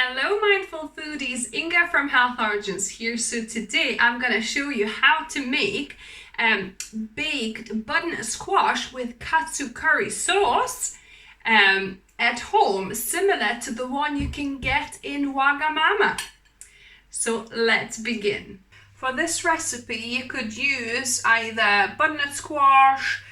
Hello mindful foodies, Inga from Health Origins here. So today I'm going to show you how to make baked butternut squash with katsu curry sauce at home, similar to the one you can get in Wagamama. So let's begin. For this recipe you could use either butternut squash,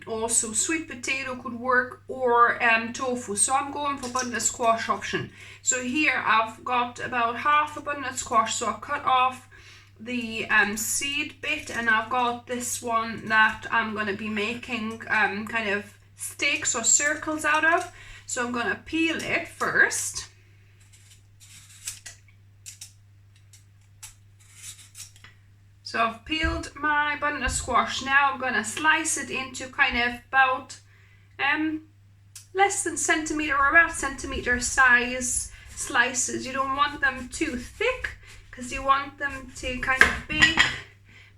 also sweet potato could work, or tofu. So I'm going for butternut squash option. So here I've got about half a butternut squash, so I've cut off the seed bit, and I've got this one that I'm going to be making kind of sticks or circles out of. So I'm going to peel it first. So I've peeled my butternut squash. Now I'm going to slice it into kind of about less than centimetre or about centimetre size slices. You don't want them too thick because you want them to kind of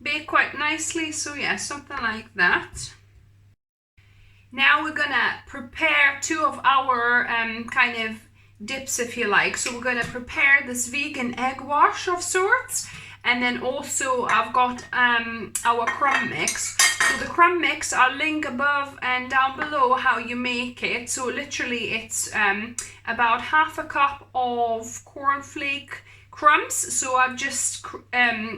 bake quite nicely. So yeah, something like that. Now we're going to prepare two of our kind of dips, if you like. So we're going to prepare this vegan egg wash of sorts. And then also I've got our crumb mix. So the crumb mix, I'll link above and down below how you make it. So literally it's about half a cup of cornflake crumbs. So I've just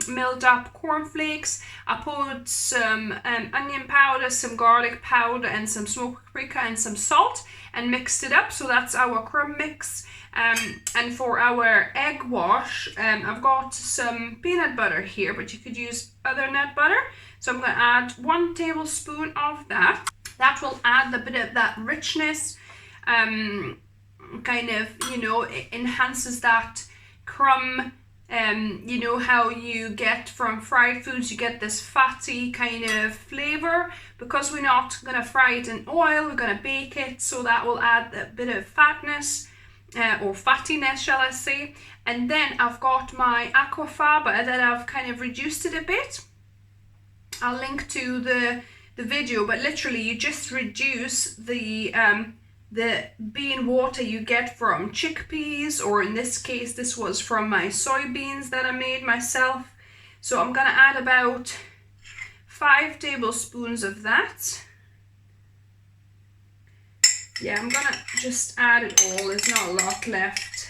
milled up cornflakes. I put some onion powder, some garlic powder, and some smoked paprika and some salt, and mixed it up. So that's our crumb mix. And for our egg wash, I've got some peanut butter here, but you could use other nut butter. So I'm going to add 1 tablespoon of that. That will add a bit of that richness, kind of, you know, it enhances that crumb. You know how you get from fried foods, you get this fatty kind of flavor. Because we're not going to fry it in oil, we're going to bake it, so that will add a bit of fatness. Or fattiness, shall I say. And then I've got my aquafaba that I've kind of reduced it a bit. I'll link to the video, but literally you just reduce the bean water you get from chickpeas, or in this case this was from my soybeans that I made myself. So I'm gonna add about 5 tablespoons of that. Yeah, I'm gonna just add it all, there's not a lot left.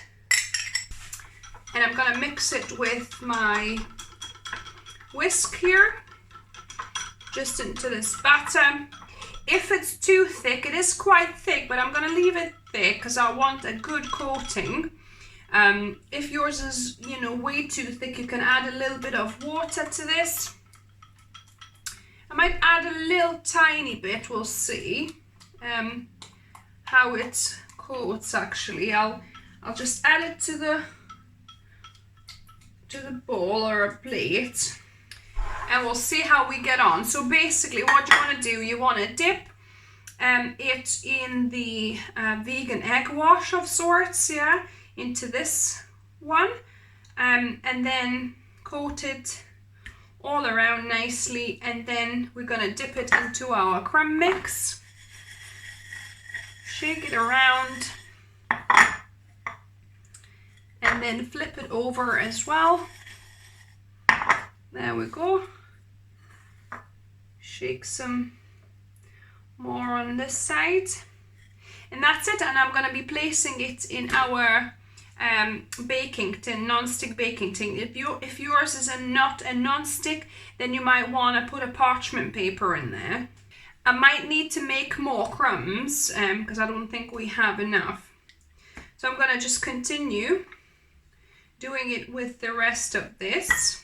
And I'm gonna mix it with my whisk here, just into this batter. If it's too thick, it is quite thick, but I'm gonna leave it thick because I want a good coating. If yours is, you know, way too thick, you can add a little bit of water to this. I might add a little tiny bit, we'll see. How it coats actually. I'll just add it to the bowl or a plate, and we'll see how we get on. So basically what you want to do, you want to dip it in the vegan egg wash of sorts, yeah, into this one, and then coat it all around nicely, and then we're going to dip it into our crumb mix. Shake it around and then flip it over as well. There we go. Shake some more on this side, and that's it. And I'm going to be placing it in our baking tin, non-stick baking tin. If yours is not a non-stick, then you might want to put a parchment paper in there. I might need to make more crumbs because I don't think we have enough. So I'm going to just continue doing it with the rest of this.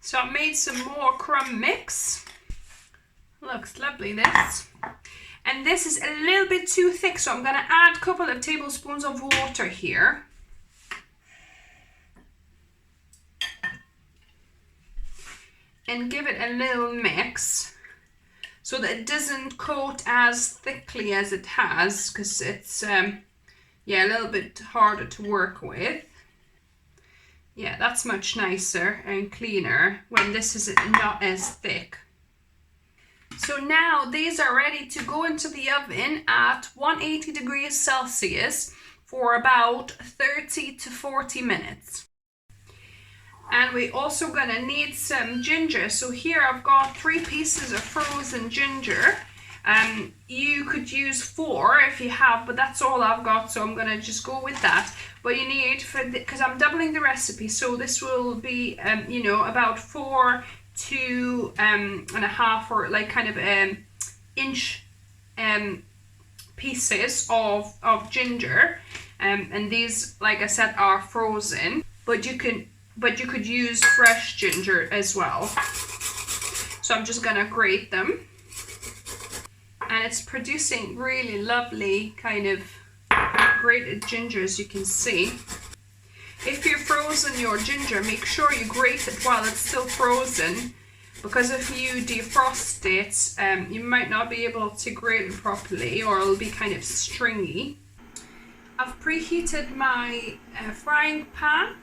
So I've made some more crumb mix. Looks lovely, this. And this is a little bit too thick, so I'm going to add a couple of tablespoons of water here. And give it a little mix, so that it doesn't coat as thickly as it has, because it's yeah, a little bit harder to work with. Yeah, that's much nicer and cleaner when this is not as thick. So now these are ready to go into the oven at 180 degrees Celsius for about 30 to 40 minutes. And we also gonna need some ginger. So here I've got 3 pieces of frozen ginger. You could use 4 if you have, but that's all I've got, so I'm gonna just go with that. But you need, because I'm doubling the recipe, so this will be you know, about 4 to and a half, or like kind of inch pieces of ginger, and these, like I said, are frozen, but you could use fresh ginger as well. So I'm just gonna grate them, and it's producing really lovely kind of grated ginger, as you can see. If you're frozen your ginger, make sure you grate it while it's still frozen, because if you defrost it, you might not be able to grate it properly, or it'll be kind of stringy. I've preheated my frying pan,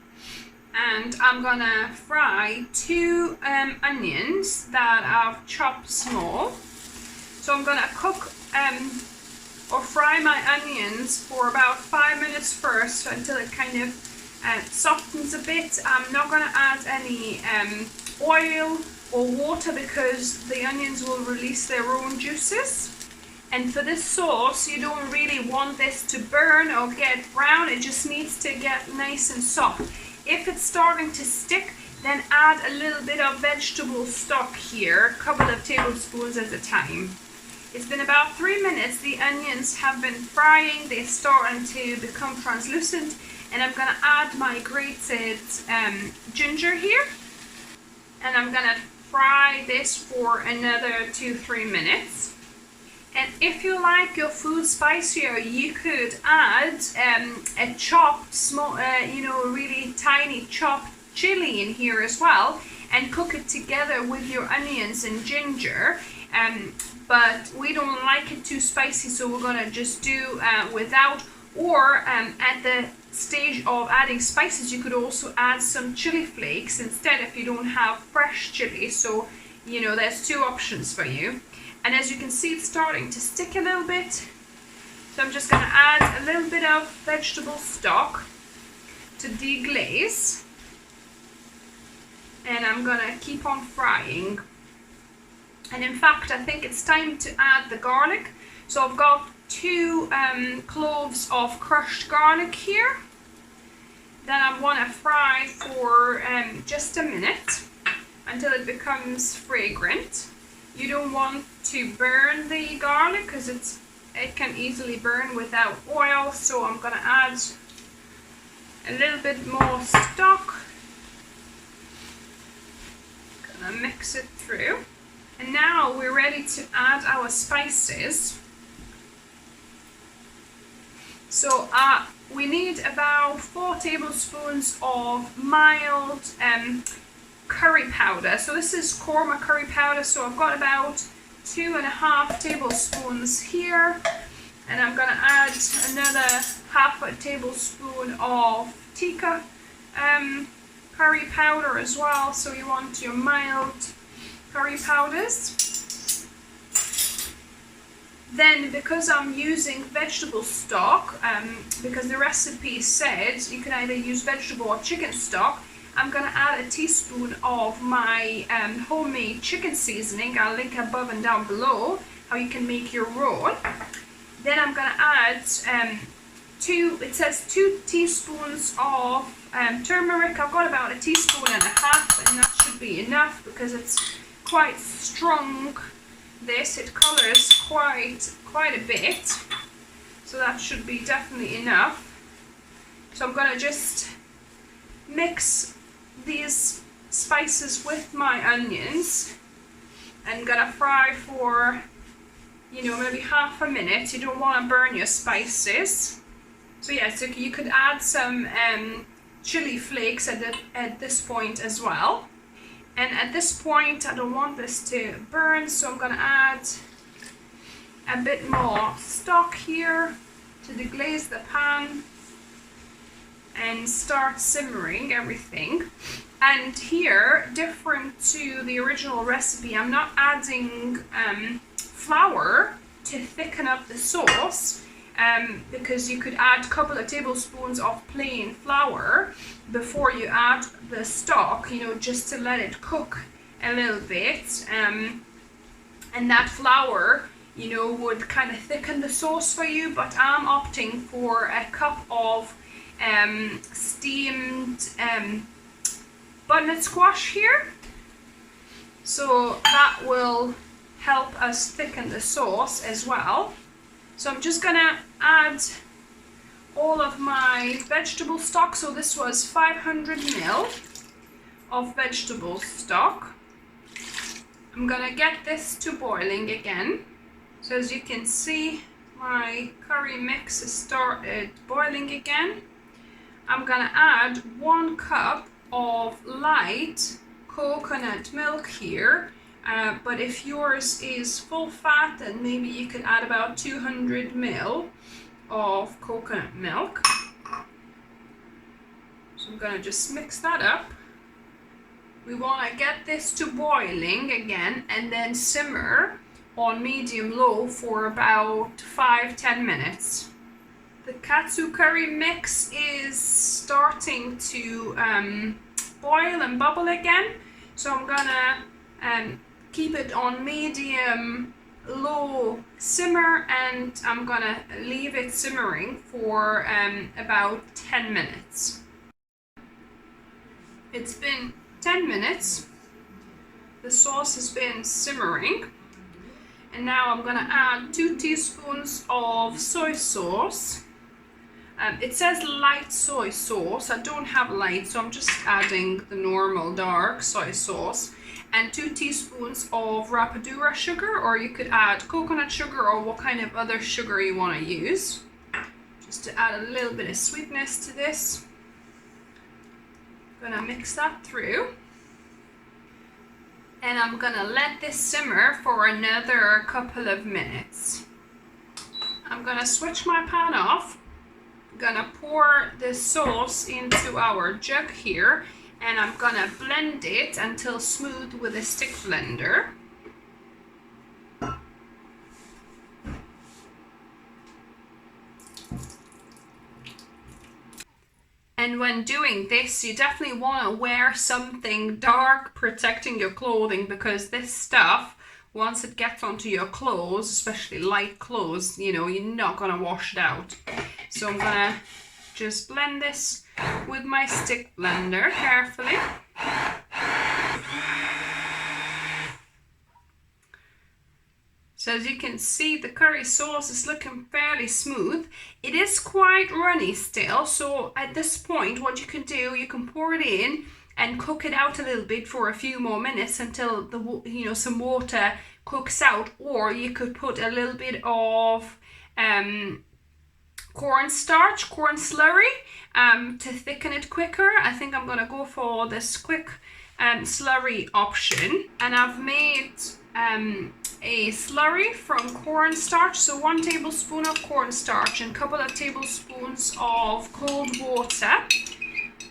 and I'm gonna fry 2 onions that I've chopped small. So I'm gonna cook or fry my onions for about 5 minutes first, until it kind of softens a bit. I'm not gonna add any oil or water, because the onions will release their own juices. And for this sauce, you don't really want this to burn or get brown. It just needs to get nice and soft. If it's starting to stick, then add a little bit of vegetable stock here, a couple of tablespoons at a time. It's been about 3 minutes. The onions have been frying. They're starting to become translucent, and I'm gonna add my grated ginger here, and I'm gonna fry this for another 2-3 minutes. And if you like your food spicier, you could add a chopped small, you know, really tiny chopped chili in here as well, and cook it together with your onions and ginger. But we don't like it too spicy, so we're gonna just do without. Or at the stage of adding spices, you could also add some chili flakes instead if you don't have fresh chili. So, you know, there's 2 options for you. And as you can see, it's starting to stick a little bit. So I'm just gonna add a little bit of vegetable stock to deglaze. And I'm gonna keep on frying. And in fact, I think it's time to add the garlic. So I've got 2 cloves of crushed garlic here. Then I want to fry for just a minute until it becomes fragrant. You don't want to burn the garlic, because it can easily burn without oil. So I'm going to add a little bit more stock. Gonna mix it through. And now we're ready to add our spices. So we need about 4 tablespoons of mild curry powder. So this is korma curry powder. So I've got about 2.5 tablespoons here. And I'm gonna add another 1/2 tablespoon of tikka curry powder as well. So you want your mild curry powders. Then, because I'm using vegetable stock, because the recipe said you can either use vegetable or chicken stock, I'm gonna add a teaspoon of my homemade chicken seasoning. I'll link above and down below how you can make your own. Then I'm gonna add it says 2 teaspoons of turmeric. I've got about 1.5 teaspoons, and that should be enough, because it's quite strong. It colors quite a bit, so that should be definitely enough. So I'm gonna just mix these spices with my onions and gonna fry for, you know, maybe 1/2 minute. You don't want to burn your spices. So yeah, so you could add some chili flakes at this point as well. And at this point, I don't want this to burn, so I'm gonna add a bit more stock here to deglaze the pan and start simmering everything. And here, different to the original recipe, I'm not adding flour to thicken up the sauce. because you could add a couple of tablespoons of plain flour before you add the stock, you know, just to let it cook a little bit. And that flour, you know, would kind of thicken the sauce for you, but I'm opting for a cup of steamed butternut squash here. So that will help us thicken the sauce as well. So I'm just gonna add all of my vegetable stock. So this was 500 ml of vegetable stock. I'm gonna get this to boiling again. So as you can see, my curry mix has started boiling again. I'm gonna add 1 cup of light coconut milk here, but if yours is full fat, then maybe you could add about 200 ml of coconut milk. So I'm gonna just mix that up. We want to get this to boiling again and then simmer on medium-low for about 5-10 minutes. The katsu curry mix is starting to boil and bubble again, so I'm gonna keep it on medium-low simmer, and I'm gonna leave it simmering for about 10 minutes. It's been 10 minutes. The sauce has been simmering, and now I'm gonna add 2 teaspoons of soy sauce. It says light soy sauce. I don't have light, so I'm just adding the normal dark soy sauce, and 2 teaspoons of rapadura sugar, or you could add coconut sugar or what kind of other sugar you want to use, just to add a little bit of sweetness to this. I'm gonna mix that through, and I'm gonna let this simmer for another couple of minutes. I'm gonna switch my pan off. I'm gonna pour this sauce into our jug here, and I'm gonna blend it until smooth with a stick blender. And when doing this, you definitely want to wear something dark protecting your clothing, because this stuff, once it gets onto your clothes, especially light clothes, you know, you're not going to wash it out. So I'm going to just blend this with my stick blender carefully. So as you can see, the curry sauce is looking fairly smooth. It is quite runny still, so at this point what you can do, you can pour it in and cook it out a little bit for a few more minutes until the, you know, some water cooks out, or you could put a little bit of cornstarch, corn slurry, to thicken it quicker. I think I'm gonna go for this quick slurry option, and I've made a slurry from cornstarch. So 1 tablespoon of cornstarch and a couple of tablespoons of cold water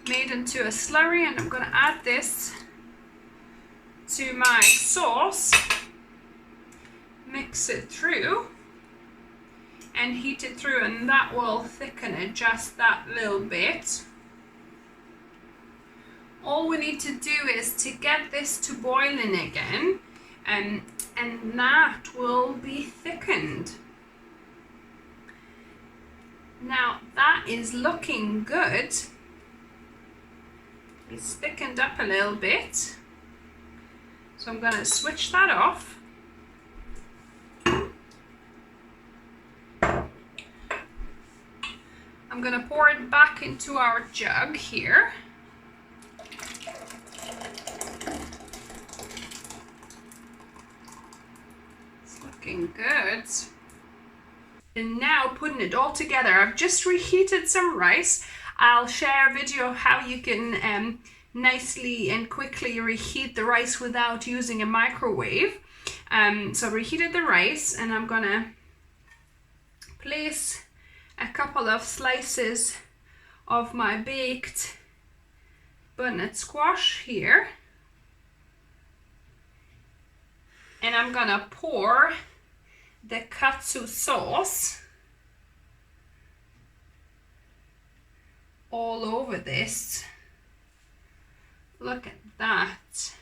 made into a slurry, and I'm going to add this to my sauce, mix it through and heat it through, and that will thicken it just that little bit. All we need to do is to get this to boiling again, and that will be thickened. Now that is looking good. It's thickened up a little bit, so I'm going to switch that off. I'm going to pour it back into our jug here. Good. And now putting it all together, I've just reheated some rice. I'll share a video of how you can nicely and quickly reheat the rice without using a microwave. So I've reheated the rice, and I'm gonna place a couple of slices of my baked butternut squash here, and I'm gonna pour the katsu sauce all over this. Look at that.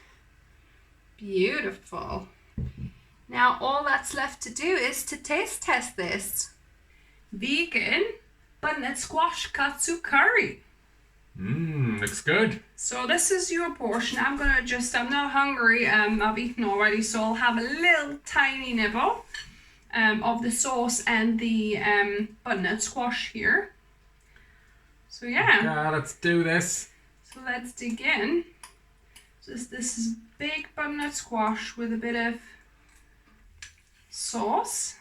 Beautiful. Now all that's left to do is to taste test this. Vegan butternut squash katsu curry. Looks good. So this is your portion. I'm not hungry. I've eaten already, so I'll have a little tiny nibble of the sauce and the butternut squash here. So yeah, let's do this. So let's dig in. So this is big butternut squash with a bit of sauce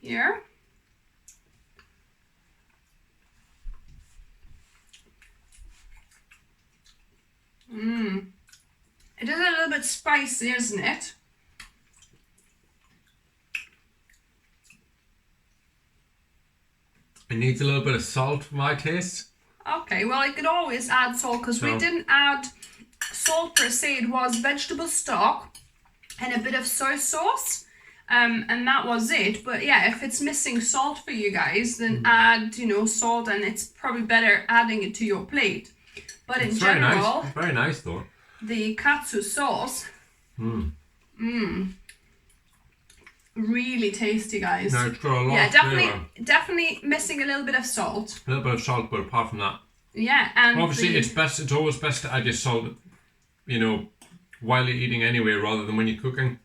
here. It is a little bit spicy, isn't it? It needs a little bit of salt for my taste. Okay, well, I could always add salt because we didn't add salt per se. It was vegetable stock and a bit of soy sauce, and that was it. But yeah, if it's missing salt for you guys, then add, salt, and it's probably better adding it to your plate. But in general, it's very nice though. The katsu sauce, really tasty, guys. No, it's got a lot yeah, of flavour. Definitely missing a little bit of salt. A little bit of salt, but apart from that, yeah, and obviously it's always best to add your salt, while you're eating anyway, rather than when you're cooking.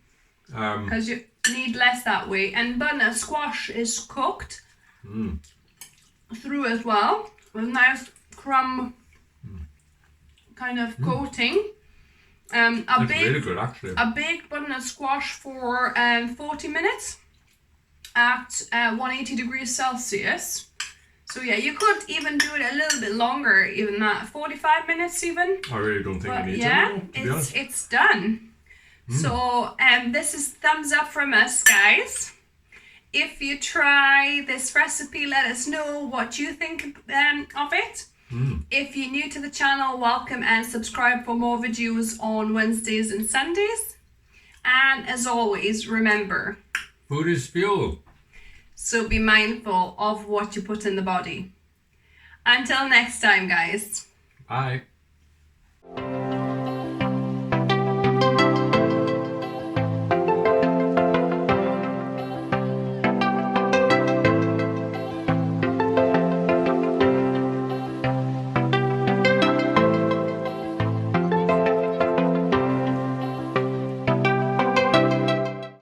Because you need less that way. And butternut squash is cooked through as well with nice crumb kind of coating. It's really good, actually. A baked butternut squash for 40 minutes at 180 degrees Celsius. So yeah, you could even do it a little bit longer, even that, 45 minutes even. I really don't think But you need yeah, to, to be honest. it's done. So this is thumbs up from us, guys. If you try this recipe, let us know what you think of it. If you're new to the channel, welcome and subscribe for more videos on Wednesdays and Sundays. And as always, remember, Food is fuel. so be mindful of what you put in the body. Until next time, guys. Bye.